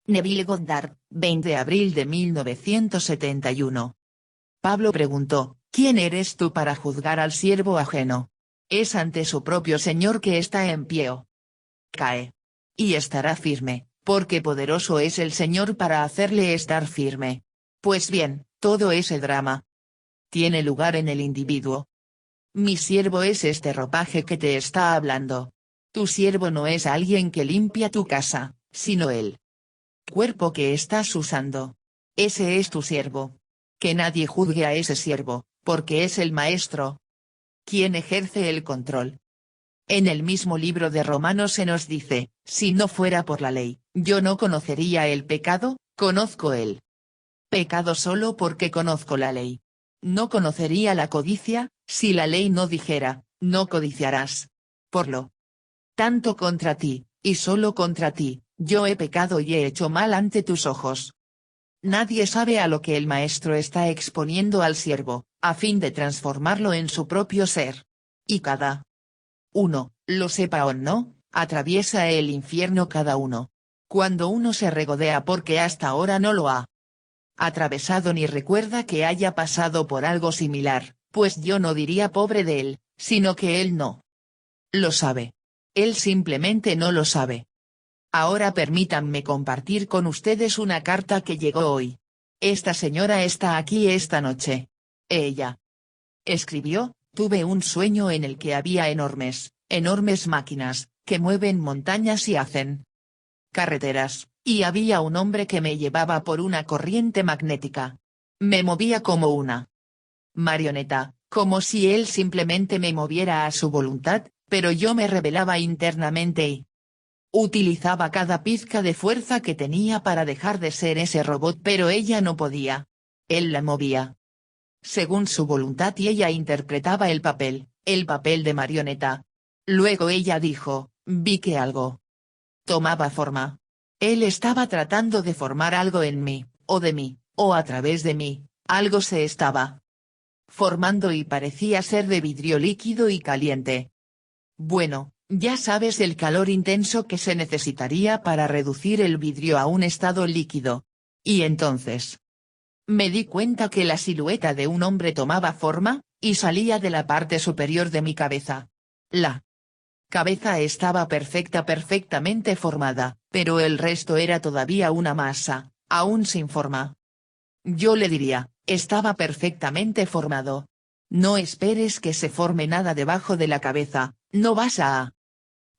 Neville Goddard, 20 de abril de 1971. Pablo preguntó, ¿quién eres tú para juzgar al siervo ajeno? Es ante su propio Señor que está en pie. Cae. Y estará firme, porque poderoso es el Señor para hacerle estar firme. Pues bien, todo ese drama tiene lugar en el individuo. Mi siervo es este ropaje que te está hablando. Tu siervo no es alguien que limpia tu casa, sino el cuerpo que estás usando. Ese es tu siervo. Que nadie juzgue a ese siervo, porque es el maestro quien ejerce el control. En el mismo libro de Romanos se nos dice, si no fuera por la ley, yo no conocería el pecado, conozco el pecado solo porque conozco la ley. No conocería la codicia, si la ley no dijera, no codiciarás. Por lo tanto contra ti, y solo contra ti, yo he pecado y he hecho mal ante tus ojos. Nadie sabe a lo que el maestro está exponiendo al siervo, a fin de transformarlo en su propio ser. Y cada uno, lo sepa o no, atraviesa el infierno cada uno. Cuando uno se regodea porque hasta ahora no lo ha atravesado ni recuerda que haya pasado por algo similar, pues yo no diría pobre de él, sino que él no lo sabe. Él simplemente no lo sabe. Ahora permítanme compartir con ustedes una carta que llegó hoy. Esta señora está aquí esta noche. Ella escribió, tuve un sueño en el que había enormes máquinas, que mueven montañas y hacen carreteras, y había un hombre que me llevaba por una corriente magnética. Me movía como una marioneta, como si él simplemente me moviera a su voluntad, pero yo me rebelaba internamente y utilizaba cada pizca de fuerza que tenía para dejar de ser ese robot, pero ella no podía. Él la movía según su voluntad y ella interpretaba el papel de marioneta. Luego ella dijo, vi que algo tomaba forma. Él estaba tratando de formar algo en mí, o de mí, o a través de mí, algo se estaba formando y parecía ser de vidrio líquido y caliente. Bueno, ya sabes el calor intenso que se necesitaría para reducir el vidrio a un estado líquido. Y entonces me di cuenta que la silueta de un hombre tomaba forma, y salía de la parte superior de mi cabeza. La cabeza estaba perfectamente formada, pero el resto era todavía una masa, aún sin forma. Yo le diría, estaba perfectamente formado. No esperes que se forme nada debajo de la cabeza, no vas a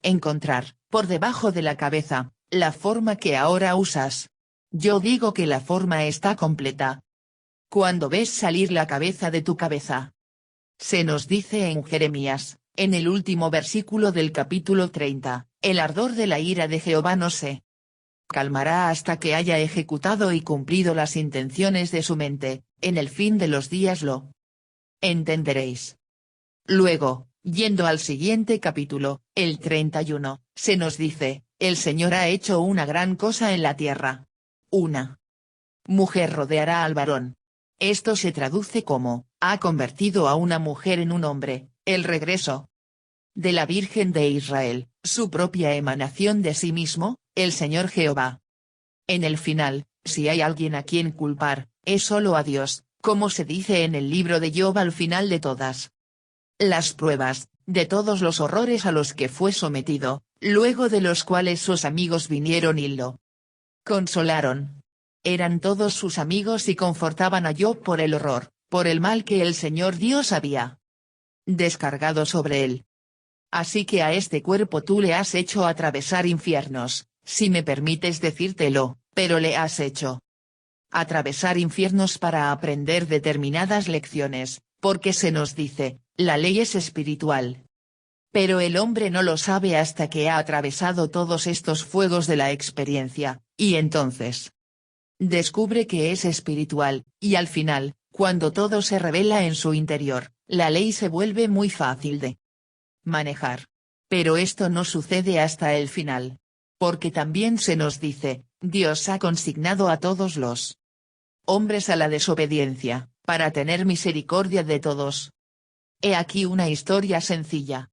encontrar, por debajo de la cabeza, la forma que ahora usas. Yo digo que la forma está completa cuando ves salir la cabeza de tu cabeza. Se nos dice en Jeremías, en el último versículo del capítulo 30, el ardor de la ira de Jehová no se calmará hasta que haya ejecutado y cumplido las intenciones de su mente, en el fin de los días lo entenderéis. Luego, yendo al siguiente capítulo, el 31, se nos dice, el Señor ha hecho una gran cosa en la tierra. Una mujer rodeará al varón. Esto se traduce como, ha convertido a una mujer en un hombre, el regreso de la Virgen de Israel, su propia emanación de sí mismo, el Señor Jehová. En el final, si hay alguien a quien culpar, es solo a Dios, como se dice en el libro de Job al final de todas las pruebas, de todos los horrores a los que fue sometido, luego de los cuales sus amigos vinieron y lo consolaron. Eran todos sus amigos y confortaban a Job por el horror, por el mal que el Señor Dios había descargado sobre él. Así que a este cuerpo tú le has hecho atravesar infiernos, si me permites decírtelo, pero le has hecho atravesar infiernos para aprender determinadas lecciones, porque se nos dice, la ley es espiritual. Pero el hombre no lo sabe hasta que ha atravesado todos estos fuegos de la experiencia, y entonces descubre que es espiritual, y al final, cuando todo se revela en su interior, la ley se vuelve muy fácil de manejar. Pero esto no sucede hasta el final. Porque también se nos dice, Dios ha consignado a todos los hombres a la desobediencia, para tener misericordia de todos. He aquí una historia sencilla.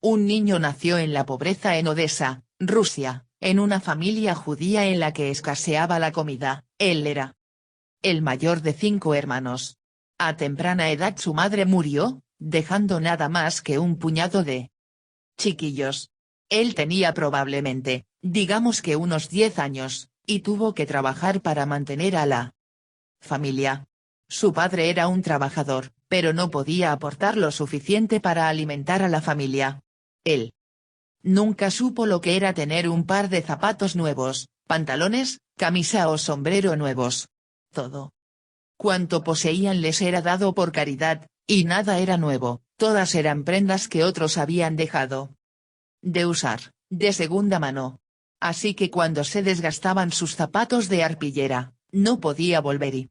Un niño nació en la pobreza en Odessa, Rusia, En una familia judía en la que escaseaba la comida, él era el mayor de 5 hermanos. A temprana edad su madre murió, dejando nada más que un puñado de chiquillos. Él tenía probablemente, digamos que unos 10 años, y tuvo que trabajar para mantener a la familia. Su padre era un trabajador, pero no podía aportar lo suficiente para alimentar a la familia. Él nunca supo lo que era tener un par de zapatos nuevos, pantalones, camisa o sombrero nuevos. Todo cuanto poseían les era dado por caridad, y nada era nuevo, todas eran prendas que otros habían dejado de usar, de segunda mano. Así que cuando se desgastaban sus zapatos de arpillera, no podía volver y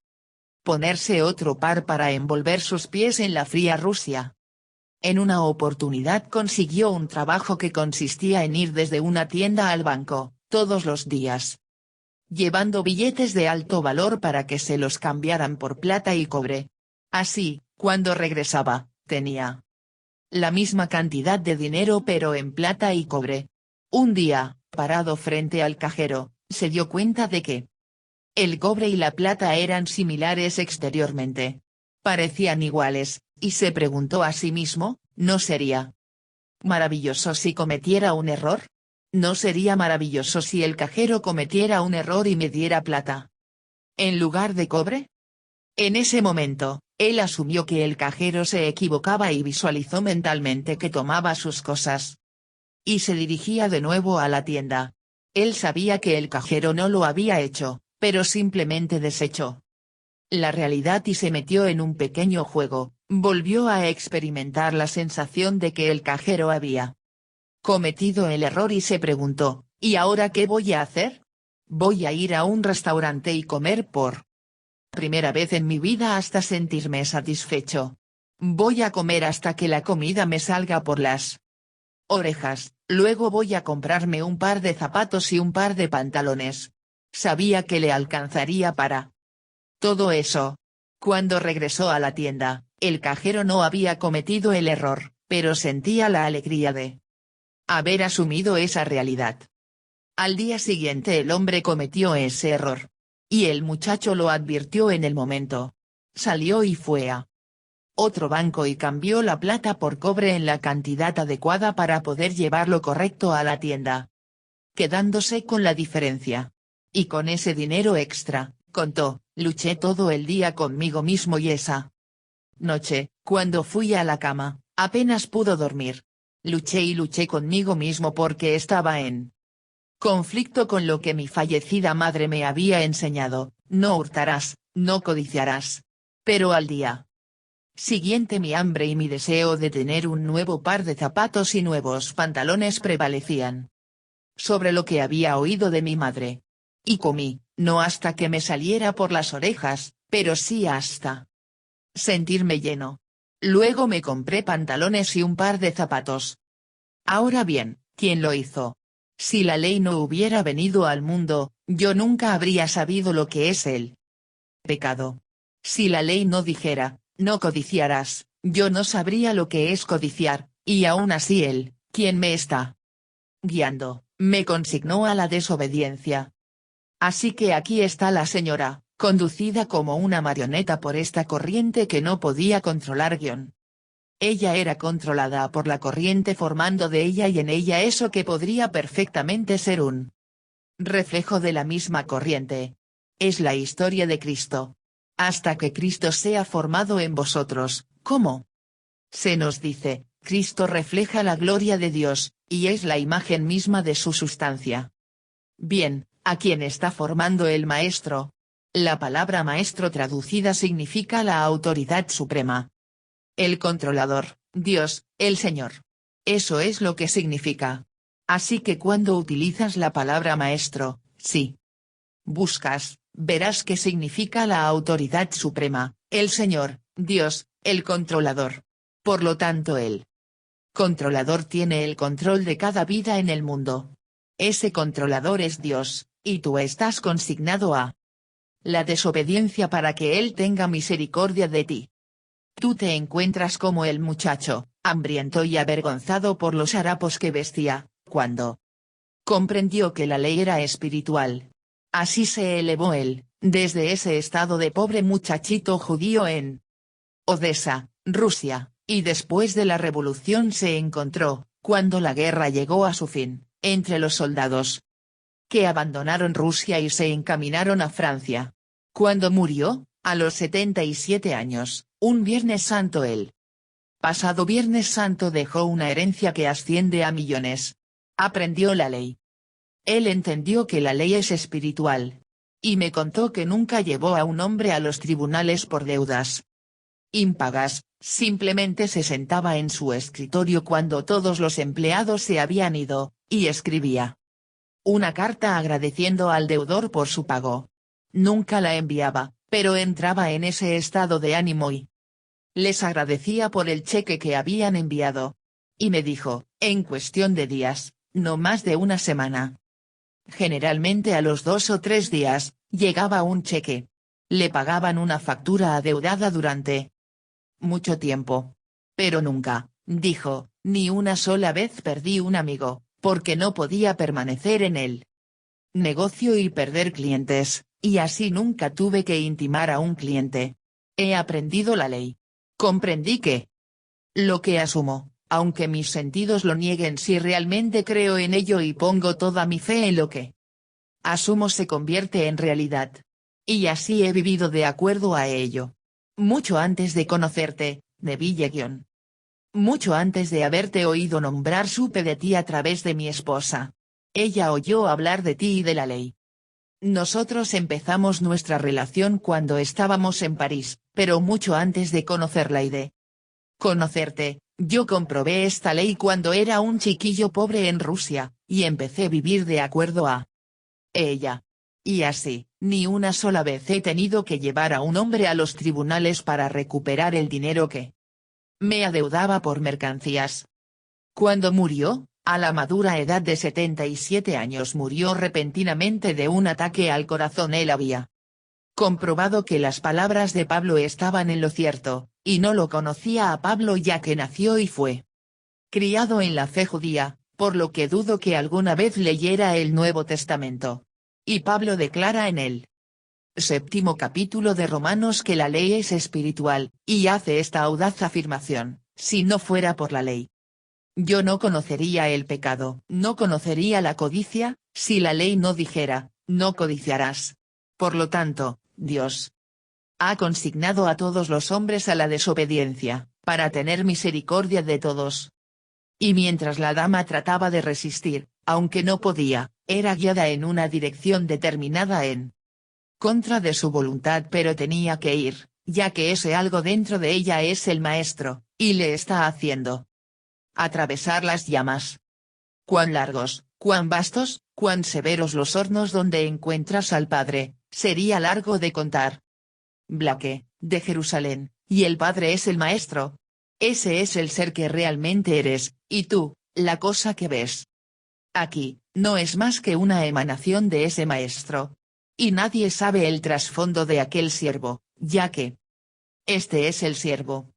ponerse otro par para envolver sus pies en la fría Rusia. En una oportunidad consiguió un trabajo que consistía en ir desde una tienda al banco, todos los días, llevando billetes de alto valor para que se los cambiaran por plata y cobre. Así, cuando regresaba, tenía la misma cantidad de dinero pero en plata y cobre. Un día, parado frente al cajero, se dio cuenta de que el cobre y la plata eran similares exteriormente. Parecían iguales, y se preguntó a sí mismo, ¿no sería maravilloso si cometiera un error? ¿No sería maravilloso si el cajero cometiera un error y me diera plata en lugar de cobre? En ese momento, él asumió que el cajero se equivocaba y visualizó mentalmente que tomaba sus cosas y se dirigía de nuevo a la tienda. Él sabía que el cajero no lo había hecho, pero simplemente desechó la realidad y se metió en un pequeño juego. Volvió a experimentar la sensación de que el cajero había cometido el error y se preguntó, ¿y ahora qué voy a hacer? Voy a ir a un restaurante y comer por primera vez en mi vida hasta sentirme satisfecho. Voy a comer hasta que la comida me salga por las orejas, luego voy a comprarme un par de zapatos y un par de pantalones. Sabía que le alcanzaría para todo eso. Cuando regresó a la tienda, el cajero no había cometido el error, pero sentía la alegría de haber asumido esa realidad. Al día siguiente el hombre cometió ese error. Y el muchacho lo advirtió en el momento. Salió y fue a otro banco y cambió la plata por cobre en la cantidad adecuada para poder llevarlo correcto a la tienda, quedándose con la diferencia. Y con ese dinero extra, contó, luché todo el día conmigo mismo y esa noche, cuando fui a la cama, apenas pudo dormir. Luché y luché conmigo mismo porque estaba en conflicto con lo que mi fallecida madre me había enseñado, no hurtarás, no codiciarás. Pero al día siguiente mi hambre y mi deseo de tener un nuevo par de zapatos y nuevos pantalones prevalecían sobre lo que había oído de mi madre. Y comí, no hasta que me saliera por las orejas, pero sí hasta sentirme lleno. Luego me compré pantalones y un par de zapatos. Ahora bien, ¿quién lo hizo? Si la ley no hubiera venido al mundo, yo nunca habría sabido lo que es el pecado. Si la ley no dijera, no codiciarás, yo no sabría lo que es codiciar, y aún así él, quien me está guiando, me consignó a la desobediencia. Así que aquí está la señora, conducida como una marioneta por esta corriente que no podía controlar. Ella era controlada por la corriente formando de ella y en ella eso que podría perfectamente ser un reflejo de la misma corriente. Es la historia de Cristo. Hasta que Cristo sea formado en vosotros, ¿cómo? Se nos dice, Cristo refleja la gloria de Dios, y es la imagen misma de su sustancia. Bien, ¿a quién está formando el Maestro? La palabra Maestro traducida significa la autoridad suprema. El controlador, Dios, el Señor. Eso es lo que significa. Así que cuando utilizas la palabra Maestro, sí. Buscas, verás que significa la autoridad suprema, el Señor, Dios, el controlador. Por lo tanto el controlador tiene el control de cada vida en el mundo. Ese controlador es Dios, y tú estás consignado a la desobediencia para que Él tenga misericordia de ti. Tú te encuentras como el muchacho, hambriento y avergonzado por los harapos que vestía, cuando Comprendió que la ley era espiritual. Así se elevó él, desde ese estado de pobre muchachito judío en Odessa, Rusia, y después de la revolución se encontró, cuando la guerra llegó a su fin, entre los soldados que abandonaron Rusia y se encaminaron a Francia. Cuando murió, a los 77 años, un Viernes Santo el pasado Viernes Santo dejó una herencia que asciende a millones. Aprendió la ley. Él entendió que la ley es espiritual. Y me contó que nunca llevó a un hombre a los tribunales por deudas impagas, simplemente se sentaba en su escritorio cuando todos los empleados se habían ido, y escribía una carta agradeciendo al deudor por su pago. Nunca la enviaba, pero entraba en ese estado de ánimo y les agradecía por el cheque que habían enviado. Y me dijo, en cuestión de días, no más de una semana. Generalmente a los 2 o 3 días, llegaba un cheque. Le pagaban una factura adeudada durante mucho tiempo. Pero nunca, dijo, ni una sola vez perdí un amigo, porque no podía permanecer en el negocio y perder clientes, y así nunca tuve que intimar a un cliente. He aprendido la ley. Comprendí que lo que asumo, aunque mis sentidos lo nieguen, si realmente creo en ello y pongo toda mi fe en lo que asumo, se convierte en realidad. Y así he vivido de acuerdo a ello. Mucho antes de conocerte, Neville-. Mucho antes de haberte oído nombrar supe de ti a través de mi esposa. Ella oyó hablar de ti y de la ley. Nosotros empezamos nuestra relación cuando estábamos en París, pero mucho antes de conocerla y de conocerte, yo comprobé esta ley cuando era un chiquillo pobre en Rusia, y empecé a vivir de acuerdo a ella. Y así, ni una sola vez he tenido que llevar a un hombre a los tribunales para recuperar el dinero que me adeudaba por mercancías. Cuando murió, a la madura edad de 77 años, murió repentinamente de un ataque al corazón. Él había comprobado que las palabras de Pablo estaban en lo cierto, y no lo conocía a Pablo ya que nació y fue criado en la fe judía, por lo que dudo que alguna vez leyera el Nuevo Testamento. Y Pablo declara en el 7º capítulo de Romanos que la ley es espiritual, y hace esta audaz afirmación: si no fuera por la ley, yo no conocería el pecado, no conocería la codicia, si la ley no dijera, no codiciarás. Por lo tanto, Dios ha consignado a todos los hombres a la desobediencia, para tener misericordia de todos. Y mientras la dama trataba de resistir, aunque no podía, era guiada en una dirección determinada en contra de su voluntad, pero tenía que ir, ya que ese algo dentro de ella es el maestro, y le está haciendo atravesar las llamas. Cuán largos, cuán vastos, cuán severos los hornos donde encuentras al Padre, sería largo de contar. Blake, de Jerusalén, y el Padre es el Maestro. Ese es el ser que realmente eres, y tú, la cosa que ves aquí, no es más que una emanación de ese Maestro. Y nadie sabe el trasfondo de aquel siervo, ya que este es el siervo.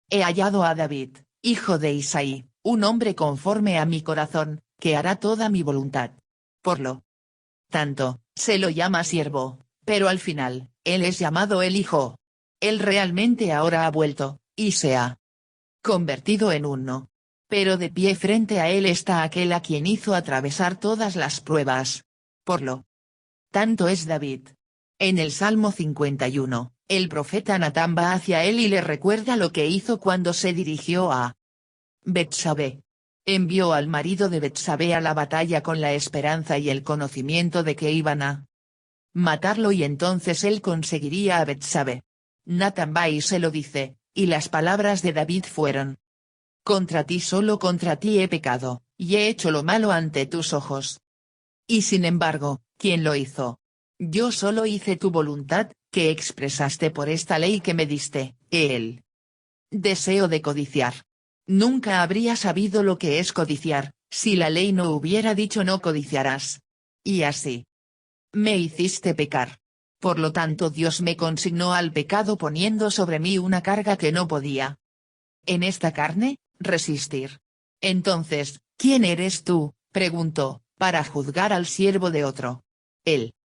He hallado a David, hijo de Isaí, un hombre conforme a mi corazón, que hará toda mi voluntad. Por lo tanto, se lo llama siervo, pero al final, él es llamado el Hijo. Él realmente ahora ha vuelto, y se ha convertido en uno. Pero de pie frente a él está aquel a quien hizo atravesar todas las pruebas. Por lo tanto es David. En el Salmo 51, el profeta Natán va hacia él y le recuerda lo que hizo cuando se dirigió a Betsabé. Envió al marido de Betsabé a la batalla con la esperanza y el conocimiento de que iban a matarlo y entonces él conseguiría a Betsabé. Natán va y se lo dice, y las palabras de David fueron: contra ti, solo contra ti he pecado, y he hecho lo malo ante tus ojos. Y sin embargo, ¿quién lo hizo? Yo solo hice tu voluntad, que expresaste por esta ley que me diste, el deseo de codiciar. Nunca habría sabido lo que es codiciar, si la ley no hubiera dicho no codiciarás. Y así me hiciste pecar. Por lo tanto Dios me consignó al pecado poniendo sobre mí una carga que no podía en esta carne resistir. Entonces, ¿quién eres tú?, preguntó, para juzgar al siervo de otro. Él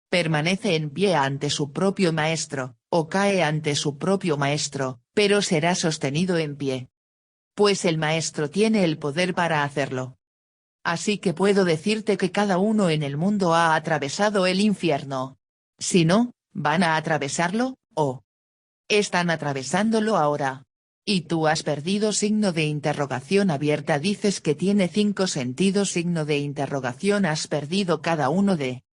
permanece en pie ante su propio maestro, o cae ante su propio maestro, pero será sostenido en pie. Pues el maestro tiene el poder para hacerlo. Así que puedo decirte que cada uno en el mundo ha atravesado el infierno. Si no, van a atravesarlo, o están atravesándolo ahora. Y tú has perdido signo de interrogación abierta, dices que tiene 5 sentidos signo de interrogación, has perdido cada uno de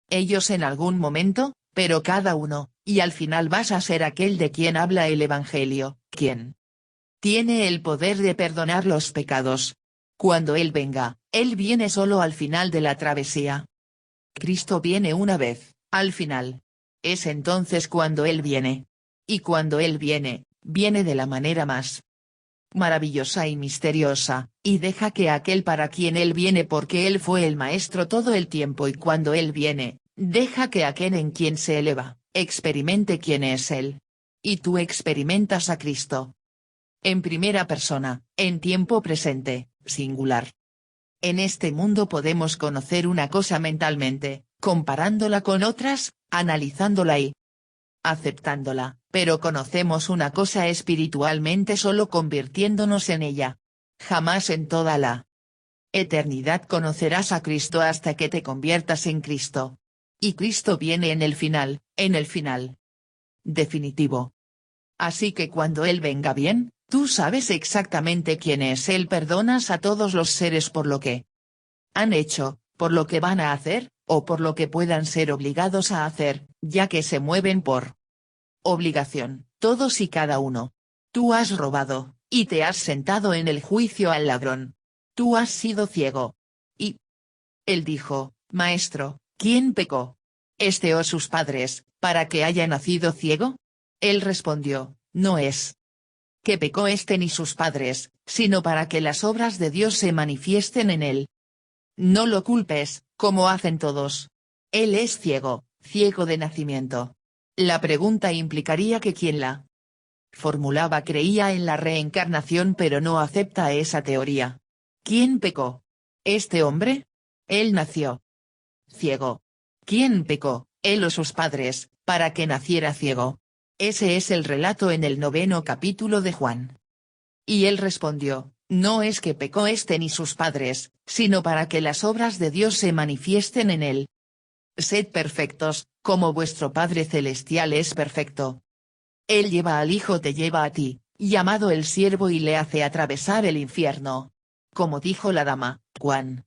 ellos en algún momento, pero cada uno, y al final vas a ser aquel de quien habla el Evangelio, quien tiene el poder de perdonar los pecados. Cuando Él venga, Él viene solo al final de la travesía. Cristo viene una vez, al final. Es entonces cuando Él viene. Y cuando Él viene, viene de la manera más maravillosa y misteriosa, y deja que aquel para quien Él viene, porque Él fue el Maestro todo el tiempo, y cuando Él viene, deja que aquel en quien se eleva, experimente quién es Él. Y tú experimentas a Cristo en primera persona, en tiempo presente, singular. En este mundo podemos conocer una cosa mentalmente, comparándola con otras, analizándola y aceptándola, pero conocemos una cosa espiritualmente solo convirtiéndonos en ella. Jamás en toda la eternidad conocerás a Cristo hasta que te conviertas en Cristo. Y Cristo viene en el final definitivo. Así que cuando Él venga bien, tú sabes exactamente quién es Él, perdonas a todos los seres por lo que han hecho, por lo que van a hacer, o por lo que puedan ser obligados a hacer, ya que se mueven por obligación, todos y cada uno. Tú has robado, y te has sentado en el juicio al ladrón. Tú has sido ciego. Y él dijo, Maestro, ¿quién pecó? ¿Este o sus padres, para que haya nacido ciego? Él respondió, no es que pecó este ni sus padres, sino para que las obras de Dios se manifiesten en él. No lo culpes, como hacen todos. Él es ciego, ciego de nacimiento. La pregunta implicaría que quien la formulaba creía en la reencarnación, pero no acepta esa teoría. ¿Quién pecó? ¿Este hombre? Él nació ciego. ¿Quién pecó, él o sus padres, para que naciera ciego? Ese es el relato en el 9º capítulo de Juan. Y él respondió, no es que pecó este ni sus padres, sino para que las obras de Dios se manifiesten en él. Sed perfectos, como vuestro Padre Celestial es perfecto. Él lleva al Hijo, te lleva a ti, llamado el siervo, y le hace atravesar el infierno. Como dijo la dama, cuán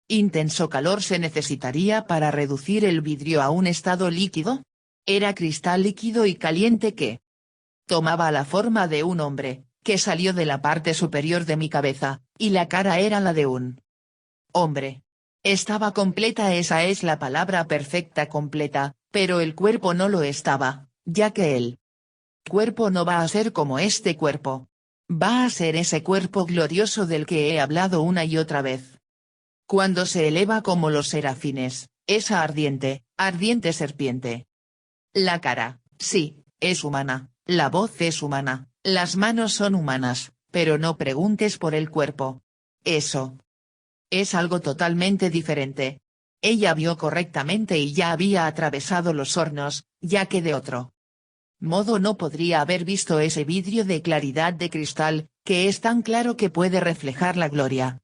intenso calor se necesitaría para reducir el vidrio a un estado líquido. Era cristal líquido y caliente que tomaba la forma de un hombre, que salió de la parte superior de mi cabeza, y la cara era la de un hombre. Estaba completa, esa es la palabra perfecta, completa, pero el cuerpo no lo estaba, ya que el cuerpo no va a ser como este cuerpo. Va a ser ese cuerpo glorioso del que he hablado una y otra vez. Cuando se eleva como los serafines, esa ardiente serpiente. La cara, sí, es humana, la voz es humana, las manos son humanas, pero no preguntes por el cuerpo. Eso es algo totalmente diferente. Ella vio correctamente y ya había atravesado los hornos, ya que de otro modo no podría haber visto ese vidrio de claridad de cristal, que es tan claro que puede reflejar la gloria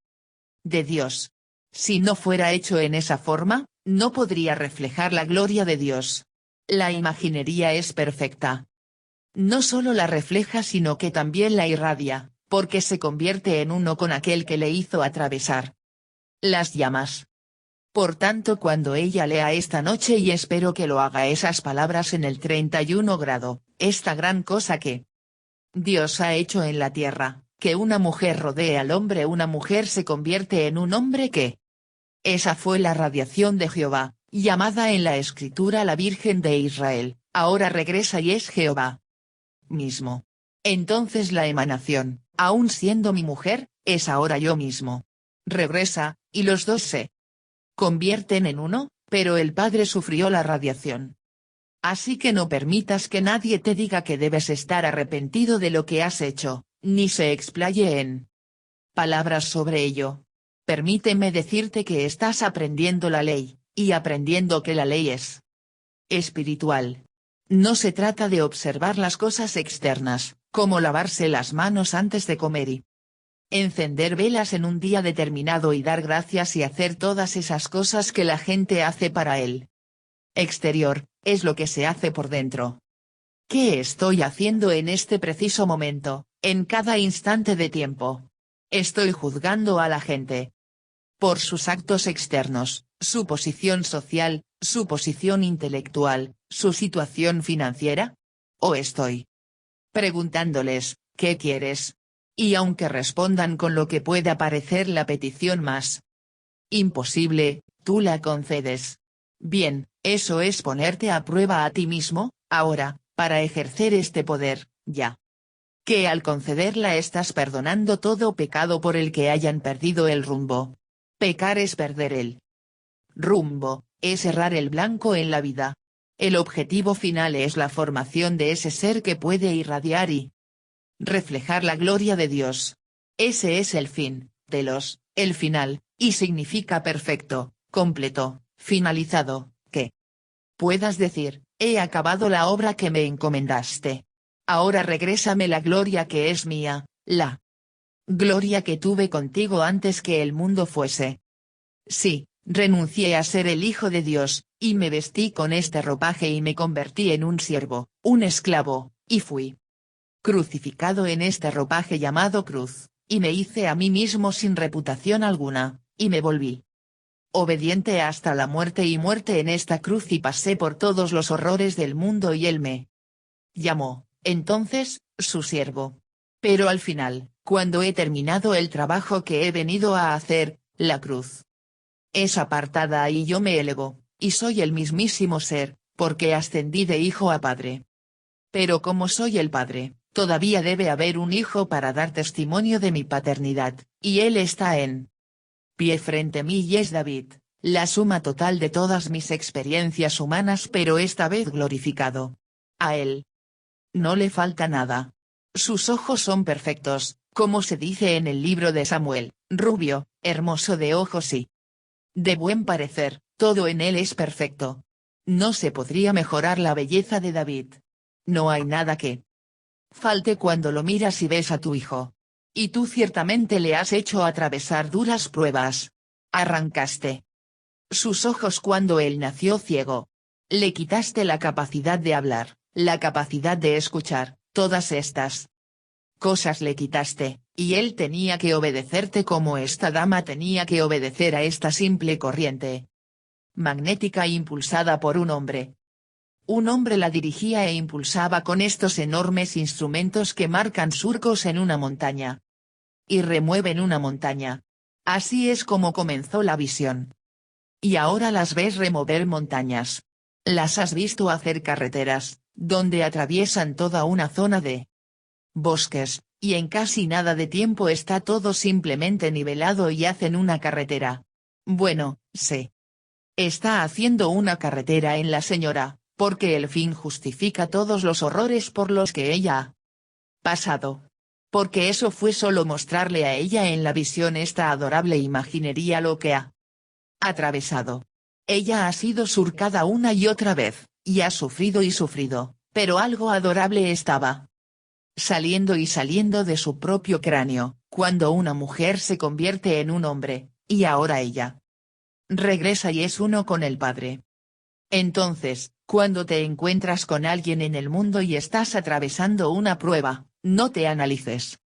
de Dios. Si no fuera hecho en esa forma, no podría reflejar la gloria de Dios. La imaginería es perfecta. No solo la refleja, sino que también la irradia, porque se convierte en uno con aquel que le hizo atravesar las llamas. Por tanto, cuando ella lea esta noche, y espero que lo haga, esas palabras en el 31 grado, esta gran cosa que Dios ha hecho en la tierra, que una mujer rodee al hombre, una mujer se convierte en un hombre, que esa fue la radiación de Jehová, llamada en la Escritura la Virgen de Israel, ahora regresa y es Jehová mismo. Entonces la emanación, aun siendo mi mujer, es ahora yo mismo. Regresa, y los dos se convierten en uno, pero el Padre sufrió la radiación. Así que no permitas que nadie te diga que debes estar arrepentido de lo que has hecho, ni se explaye en palabras sobre ello. Permíteme decirte que estás aprendiendo la ley, y aprendiendo que la ley es espiritual. No se trata de observar las cosas externas, como lavarse las manos antes de comer y encender velas en un día determinado y dar gracias y hacer todas esas cosas que la gente hace para él exterior, es lo que se hace por dentro. ¿Qué estoy haciendo en este preciso momento, en cada instante de tiempo? Estoy juzgando a la gente por sus actos externos, su posición social, su posición intelectual, su situación financiera. ¿O estoy preguntándoles, ¿qué quieres? Y aunque respondan con lo que pueda parecer la petición más imposible, tú la concedes. Bien, eso es ponerte a prueba a ti mismo, ahora, para ejercer este poder, ya que al concederla estás perdonando todo pecado por el que hayan perdido el rumbo. Pecar es perder el rumbo, es errar el blanco en la vida. El objetivo final es la formación de ese ser que puede irradiar y reflejar la gloria de Dios. Ese es el fin, el final, y significa perfecto, completo, finalizado, que puedas decir, he acabado la obra que me encomendaste. Ahora regrésame la gloria que es mía, la gloria que tuve contigo antes que el mundo fuese. Sí, renuncié a ser el Hijo de Dios, y me vestí con este ropaje y me convertí en un siervo, un esclavo, y fui crucificado en este ropaje llamado cruz, y me hice a mí mismo sin reputación alguna, y me volví obediente hasta la muerte y muerte en esta cruz y pasé por todos los horrores del mundo y él me llamó, entonces, su siervo. Pero al final, cuando he terminado el trabajo que he venido a hacer, la cruz es apartada y yo me elevo, y soy el mismísimo ser, porque ascendí de hijo a padre. Pero como soy el padre, todavía debe haber un hijo para dar testimonio de mi paternidad, y él está en pie frente a mí y es David, la suma total de todas mis experiencias humanas pero esta vez glorificado. A él no le falta nada. Sus ojos son perfectos, como se dice en el libro de Samuel, rubio, hermoso de ojos y de buen parecer, todo en él es perfecto. No se podría mejorar la belleza de David. No hay nada que falte cuando lo miras y ves a tu hijo. Y tú ciertamente le has hecho atravesar duras pruebas. Arrancaste sus ojos cuando él nació ciego. Le quitaste la capacidad de hablar, la capacidad de escuchar, todas estas cosas le quitaste, y él tenía que obedecerte como esta dama tenía que obedecer a esta simple corriente magnética impulsada por un hombre. Un hombre la dirigía e impulsaba con estos enormes instrumentos que marcan surcos en una montaña y remueven una montaña. Así es como comenzó la visión. Y ahora las ves remover montañas. Las has visto hacer carreteras, donde atraviesan toda una zona de bosques, y en casi nada de tiempo está todo simplemente nivelado y hacen una carretera. Bueno, se está haciendo una carretera en la señora, porque el fin justifica todos los horrores por los que ella ha pasado. Porque eso fue solo mostrarle a ella en la visión esta adorable imaginería lo que ha atravesado. Ella ha sido surcada una y otra vez, y ha sufrido, pero algo adorable estaba saliendo y saliendo de su propio cráneo, cuando una mujer se convierte en un hombre, y ahora ella regresa y es uno con el Padre. Entonces, cuando te encuentras con alguien en el mundo y estás atravesando una prueba, no te analices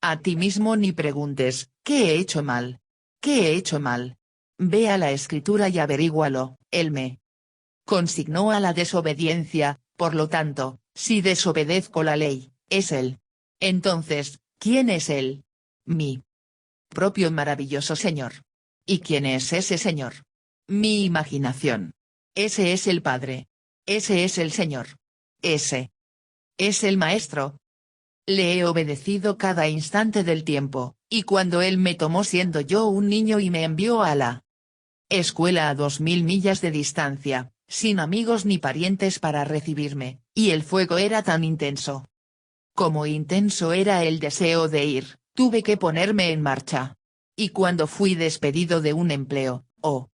a ti mismo ni preguntes, ¿qué he hecho mal? ¿Qué he hecho mal? Ve a la escritura y averígualo, él me consignó a la desobediencia, por lo tanto, si desobedezco la ley, es él. Entonces, ¿quién es él? Mi propio maravilloso Señor. ¿Y quién es ese Señor? Mi imaginación. Ese es el Padre. Ese es el Señor. Ese es el Maestro. Le he obedecido cada instante del tiempo, y cuando él me tomó siendo yo un niño y me envió a la escuela a 2000 millas de distancia, sin amigos ni parientes para recibirme, y el fuego era tan intenso. Como intenso era el deseo de ir, tuve que ponerme en marcha. y cuando fui despedido de un empleo, o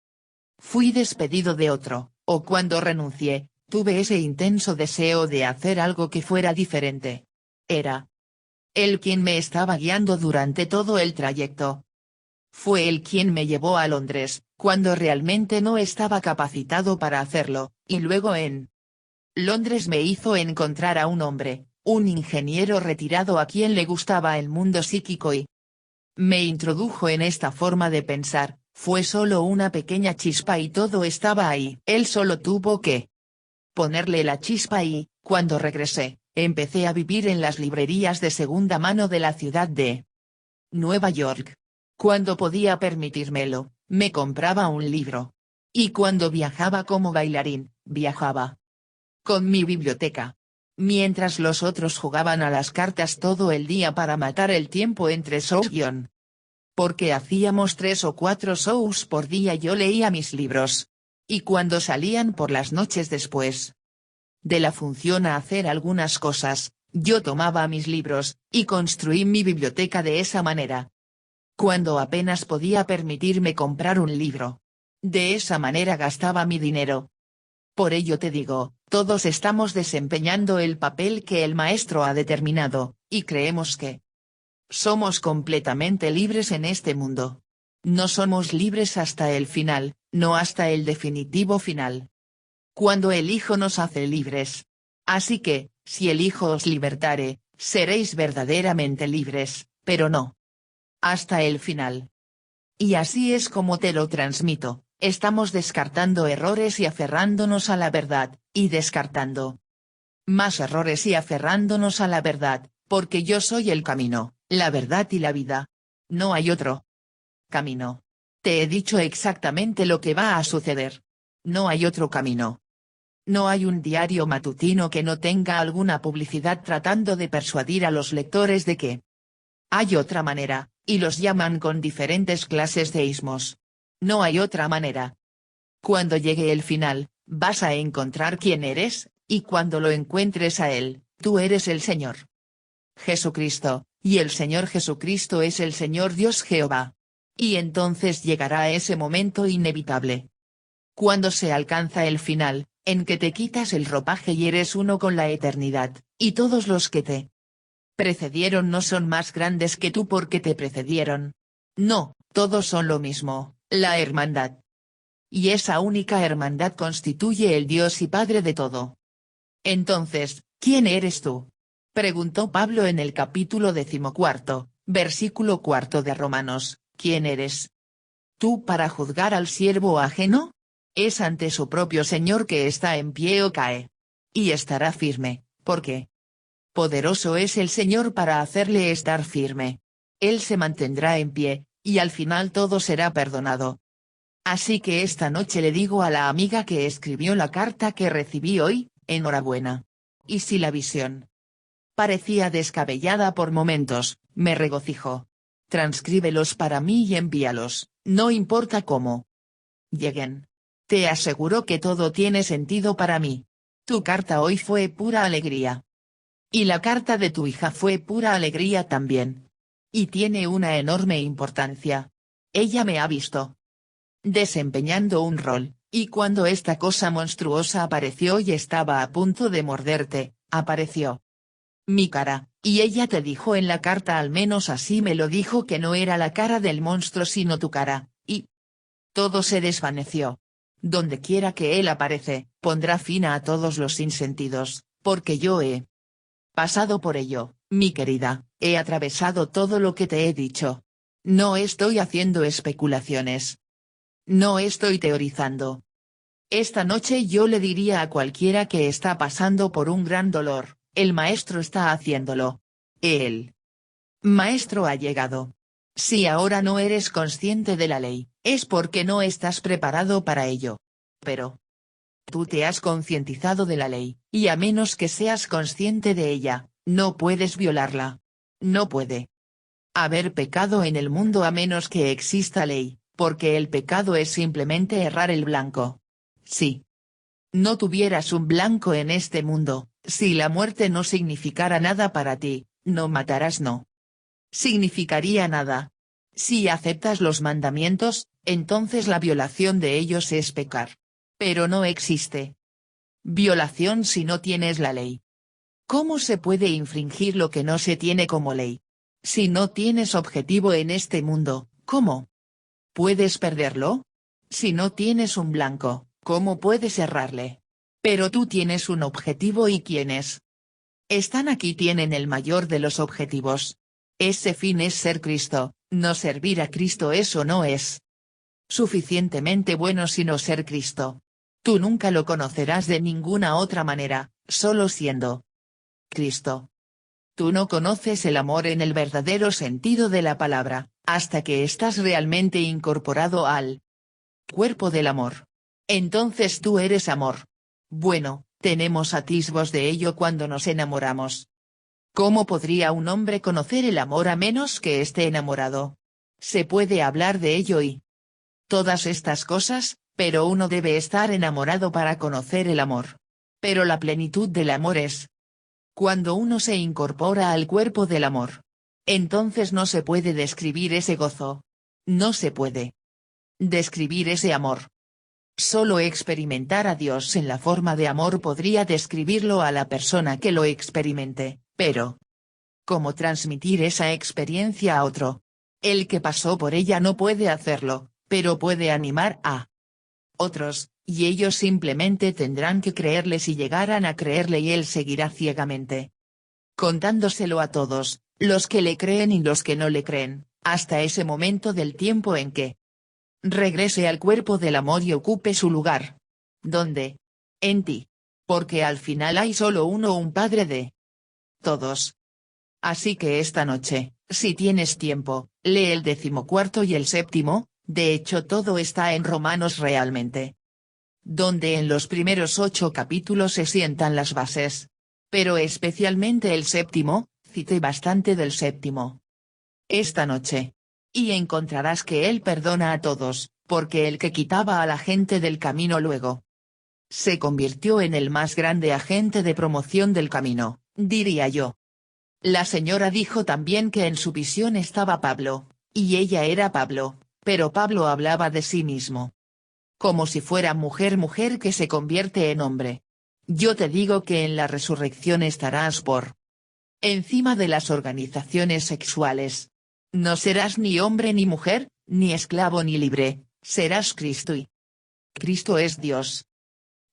fui despedido de otro, o cuando renuncié, tuve ese intenso deseo de hacer algo que fuera diferente. Era él quien me estaba guiando durante todo el trayecto. Fue él quien me llevó a Londres, cuando realmente no estaba capacitado para hacerlo, y luego en Londres me hizo encontrar a un hombre, un ingeniero retirado a quien le gustaba el mundo psíquico y me introdujo en esta forma de pensar. Fue solo una pequeña chispa y todo estaba ahí. Él solo tuvo que ponerle la chispa y, cuando regresé, empecé a vivir en las librerías de segunda mano de la ciudad de Nueva York. Cuando podía permitírmelo, me compraba un libro. Y cuando viajaba como bailarín, viajaba con mi biblioteca. Mientras los otros jugaban a las cartas todo el día para matar el tiempo entre shows. Porque hacíamos 3 o 4 shows por día, yo leía mis libros. Y cuando salían por las noches después de la función a hacer algunas cosas, yo tomaba mis libros, y construí mi biblioteca de esa manera. Cuando apenas podía permitirme comprar un libro. De esa manera gastaba mi dinero. Por ello te digo, todos estamos desempeñando el papel que el maestro ha determinado, y creemos que somos completamente libres en este mundo. No somos libres hasta el final, no hasta el definitivo final. Cuando el Hijo nos hace libres. Así que, si el Hijo os libertare, seréis verdaderamente libres, pero no hasta el final. Y así es como te lo transmito, estamos descartando errores y aferrándonos a la verdad, y descartando más errores y aferrándonos a la verdad, porque yo soy el camino, la verdad y la vida. No hay otro camino. Te he dicho exactamente lo que va a suceder. No hay otro camino. No hay un diario matutino que no tenga alguna publicidad tratando de persuadir a los lectores de que hay otra manera, y los llaman con diferentes clases de ismos. No hay otra manera. Cuando llegue el final, vas a encontrar quién eres, y cuando lo encuentres a él, tú eres el Señor Jesucristo, y el Señor Jesucristo es el Señor Dios Jehová. Y entonces llegará ese momento inevitable. Cuando se alcanza el final, en que te quitas el ropaje y eres uno con la eternidad, y todos los que te precedieron no son más grandes que tú porque te precedieron. No, todos son lo mismo, la hermandad. Y esa única hermandad constituye el Dios y Padre de todo. Entonces, ¿quién eres tú? Preguntó Pablo en el capítulo 14, versículo 4 de Romanos, ¿quién eres tú para juzgar al siervo ajeno? Es ante su propio Señor que está en pie o cae. Y estará firme, porque poderoso es el Señor para hacerle estar firme. Él se mantendrá en pie, y al final todo será perdonado. Así que esta noche le digo a la amiga que escribió la carta que recibí hoy, enhorabuena. Y si la visión parecía descabellada por momentos, me regocijo. Transcríbelos para mí y envíalos, no importa cómo lleguen. Te aseguro que todo tiene sentido para mí. Tu carta hoy fue pura alegría. Y la carta de tu hija fue pura alegría también. Y tiene una enorme importancia. Ella me ha visto desempeñando un rol, y cuando esta cosa monstruosa apareció y estaba a punto de morderte, apareció mi cara, y ella te dijo en la carta, al menos así me lo dijo, que no era la cara del monstruo sino tu cara, y todo se desvaneció. Donde quiera que él aparece, pondrá fin a todos los sinsentidos, porque yo he pasado por ello, mi querida, he atravesado todo lo que te he dicho. No estoy haciendo especulaciones. No estoy teorizando. Esta noche yo le diría a cualquiera que está pasando por un gran dolor, el maestro está haciéndolo. El maestro ha llegado. Si ahora no eres consciente de la ley, es porque no estás preparado para ello. Pero tú te has concientizado de la ley, y a menos que seas consciente de ella, no puedes violarla. No puede haber pecado en el mundo a menos que exista ley, porque el pecado es simplemente errar el blanco. Si no tuvieras un blanco en este mundo, si la muerte no significara nada para ti, no matarás, no significaría nada. Si aceptas los mandamientos, entonces la violación de ellos es pecar. Pero no existe violación si no tienes la ley. ¿Cómo se puede infringir lo que no se tiene como ley? Si no tienes objetivo en este mundo, ¿cómo puedes perderlo? Si no tienes un blanco, ¿cómo puedes errarle? Pero tú tienes un objetivo y quienes están aquí tienen el mayor de los objetivos. Ese fin es ser Cristo, no servir a Cristo, eso no es suficientemente bueno sino ser Cristo. Tú nunca lo conocerás de ninguna otra manera, solo siendo Cristo. Tú no conoces el amor en el verdadero sentido de la palabra, hasta que estás realmente incorporado al cuerpo del amor. Entonces tú eres amor. Bueno, tenemos atisbos de ello cuando nos enamoramos. ¿Cómo podría un hombre conocer el amor a menos que esté enamorado? Se puede hablar de ello y todas estas cosas, pero uno debe estar enamorado para conocer el amor. Pero la plenitud del amor es cuando uno se incorpora al cuerpo del amor. Entonces no se puede describir ese gozo. No se puede describir ese amor. Solo experimentar a Dios en la forma de amor podría describirlo a la persona que lo experimente, pero ¿cómo transmitir esa experiencia a otro? El que pasó por ella no puede hacerlo, pero puede animar a otros, y ellos simplemente tendrán que creerle si llegaran a creerle y él seguirá ciegamente contándoselo a todos, los que le creen y los que no le creen, hasta ese momento del tiempo en que regrese al cuerpo del amor y ocupe su lugar. ¿Dónde? En ti. Porque al final hay solo uno, un Padre de todos. Así que esta noche, si tienes tiempo, lee el 14º y el 7º, de hecho todo está en Romanos realmente. Donde en los primeros 8 capítulos se sientan las bases. Pero especialmente el 7º, cité bastante del 7º. Esta noche. Y encontrarás que él perdona a todos, porque el que quitaba a la gente del camino luego se convirtió en el más grande agente de promoción del camino, diría yo. La señora dijo también que en su visión estaba Pablo, y ella era Pablo, pero Pablo hablaba de sí mismo como si fuera mujer que se convierte en hombre. Yo te digo que en la resurrección estarás por encima de las organizaciones sexuales. No serás ni hombre ni mujer, ni esclavo ni libre, serás Cristo y Cristo es Dios.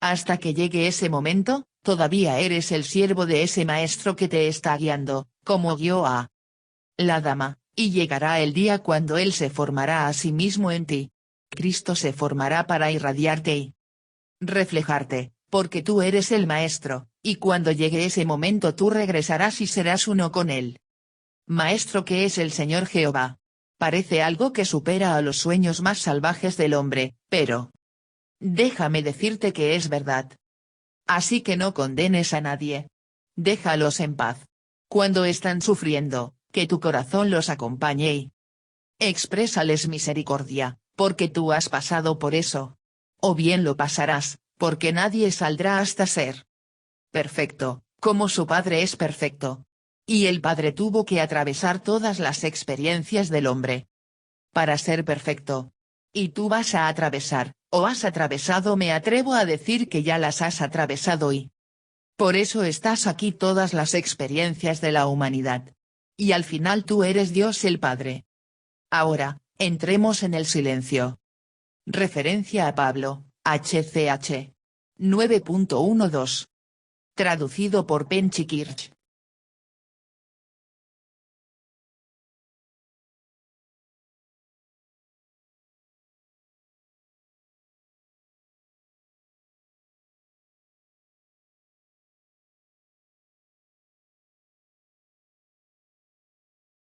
Hasta que llegue ese momento, todavía eres el siervo de ese maestro que te está guiando, como guió a la dama, y llegará el día cuando él se formará a sí mismo en ti. Cristo se formará para irradiarte y reflejarte, porque tú eres el maestro, y cuando llegue ese momento tú regresarás y serás uno con él. Maestro que es el Señor Jehová. Parece algo que supera a los sueños más salvajes del hombre, pero déjame decirte que es verdad. Así que no condenes a nadie. Déjalos en paz. Cuando están sufriendo, que tu corazón los acompañe y exprésales misericordia, porque tú has pasado por eso. O bien lo pasarás, porque nadie saldrá hasta ser perfecto, como su Padre es perfecto. Y el Padre tuvo que atravesar todas las experiencias del hombre para ser perfecto. Y tú vas a atravesar, o has atravesado, me atrevo a decir que ya las has atravesado y por eso estás aquí, todas las experiencias de la humanidad. Y al final tú eres Dios el Padre. Ahora, entremos en el silencio. Referencia a Pablo, HCH. 9.12. Traducido por Penchi Kirch.